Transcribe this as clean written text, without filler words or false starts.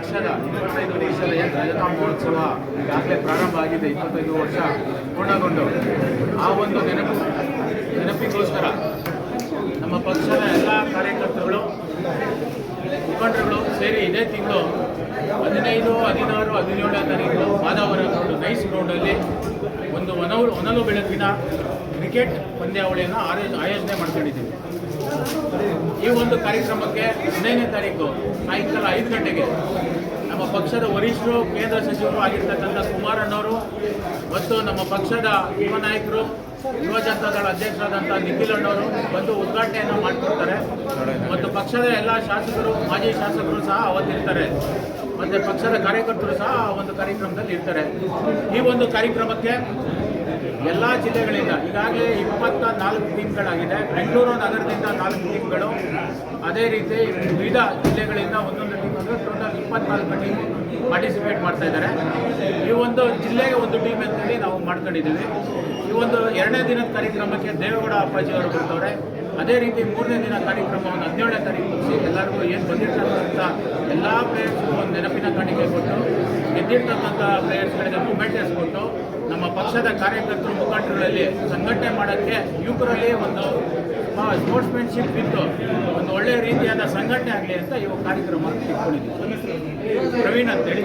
ಪಕ್ಷದ 25 ವರ್ಷದ ರಜತ ಮಹೋತ್ಸವ ಈಗಾಗಲೇ ಪ್ರಾರಂಭ ಆಗಿದೆ. 25 ವರ್ಷ ಪೂರ್ಣಗೊಂಡು ಆ ಒಂದು ನೆನಪಿಗೋಸ್ಕರ ನಮ್ಮ ಪಕ್ಷದ ಎಲ್ಲ ಕಾರ್ಯಕರ್ತರುಗಳು ಮುಖಂಡರುಗಳು ಸೇರಿ ಇದೇ ತಿಂಗಳು 15, 16, 17ನೇ ತಾರೀಕು ಮಾದಾವರ ನೈಸ್ ಗ್ರೌಂಡಲ್ಲಿ ಒಂದು ಹೊನಲು ಬೆಳಕಿನ ಕ್ರಿಕೆಟ್ ಪಂದ್ಯಾವಳಿಯನ್ನು ಆಯೋಜನೆ ಮಾಡ್ಕೊಂಡಿದ್ದೀವಿ. ಈ ಒಂದು ಕಾರ್ಯಕ್ರಮಕ್ಕೆ 15ನೇ ತಾರೀಕು ಸಾಯಂಕಾಲ 5 ಗಂಟೆಗೆ ನಮ್ಮ ಪಕ್ಷದ ವರಿಷ್ಠರು, ಕೇಂದ್ರ ಸಚಿವರು ಆಗಿರ್ತಕ್ಕಂಥ ಕುಮಾರಣ್ಣವರು ಮತ್ತು ನಮ್ಮ ಪಕ್ಷದ ಯುವ ನಾಯಕರು, ಯುವ ಜನತಾದಳ ಅಧ್ಯಕ್ಷರಾದಂಥ ನಿಖಿಲ್ ಅಣ್ಣವರು ಬಂದು ಉದ್ಘಾಟನೆಯನ್ನು ಮಾಡಿಕೊಡ್ತಾರೆ. ಮತ್ತು ಪಕ್ಷದ ಎಲ್ಲ ಶಾಸಕರು, ಮಾಜಿ ಶಾಸಕರು ಸಹ ಅವತ್ತಿರ್ತಾರೆ. ಮತ್ತು ಪಕ್ಷದ ಕಾರ್ಯಕರ್ತರು ಸಹ ಆ ಒಂದು ಕಾರ್ಯಕ್ರಮದಲ್ಲಿ ಇರ್ತಾರೆ. ಈ ಒಂದು ಕಾರ್ಯಕ್ರಮಕ್ಕೆ ಎಲ್ಲ ಜಿಲ್ಲೆಗಳಿಂದ ಈಗಾಗಲೇ 24 ಟೀಮ್ಗಳಾಗಿದೆ. ಬೆಂಗಳೂರು ನಗರದಿಂದ 4 ಟೀಮ್ಗಳು, ಅದೇ ರೀತಿ ವಿವಿಧ ಜಿಲ್ಲೆಗಳಿಂದ ಒಂದೊಂದು ಟೀಮ್ ಅಂದರೆ ಟೋಟಲ್ 24 ಟೀಮ್ ಪಾರ್ಟಿಸಿಪೇಟ್ ಮಾಡ್ತಾ ಇದ್ದಾರೆ. ಈ ಒಂದು ಜಿಲ್ಲೆಗೆ ಒಂದು ಟೀಮ್ ಅಂತೇಳಿ ನಾವು ಮಾಡ್ಕೊಂಡಿದ್ದೀವಿ. ಈ ಒಂದು 2ನೇ ದಿನದ ಕಾರ್ಯಕ್ರಮಕ್ಕೆ ದೇವೇಗೌಡ ಅಪ್ಪಾಜಿಯವರು ಬರ್ತಾರೆ. ಅದೇ ರೀತಿ 3ನೇ ದಿನ ಕಾರ್ಯಕ್ರಮವನ್ನು 17ನೇ ತಾರೀಕು ಮುಗಿಸಿ ಎಲ್ಲರಿಗೂ ಏನು ಬಂದಿರ್ತಕ್ಕಂಥ ಎಲ್ಲ ಪ್ಲೇಯರ್ಸ್ಗೂ ಒಂದು ನೆನಪಿನ ಕಾಣಿಕೆ ಕೊಟ್ಟು, ಗೆದ್ದಿರ್ತಕ್ಕಂಥ ಪ್ಲೇಯರ್ಸ್ಗಳಿಗೆ ಮೊಮೆಂಟಸ್ ಕೊಟ್ಟು, ನಮ್ಮ ಪಕ್ಷದ ಕಾರ್ಯಕರ್ತರು, ಮುಖಂಡರುಗಳಲ್ಲಿ ಸಂಘಟನೆ ಮಾಡೋಕ್ಕೆ ಯುವಕರಲ್ಲಿ ಒಂದು ಸ್ಪೋರ್ಟ್ಸ್ಮೆನ್ಶಿಪ್ ಇದ್ದು ಒಂದು ಒಳ್ಳೆಯ ರೀತಿಯಾದ ಸಂಘಟನೆ ಆಗಲಿ ಅಂತ ಈ ಕಾರ್ಯಕ್ರಮ ಇಟ್ಕೊಂಡಿದ್ದೀವಿ. ಪ್ರವೀಣ್ ಅಂತೇಳಿ.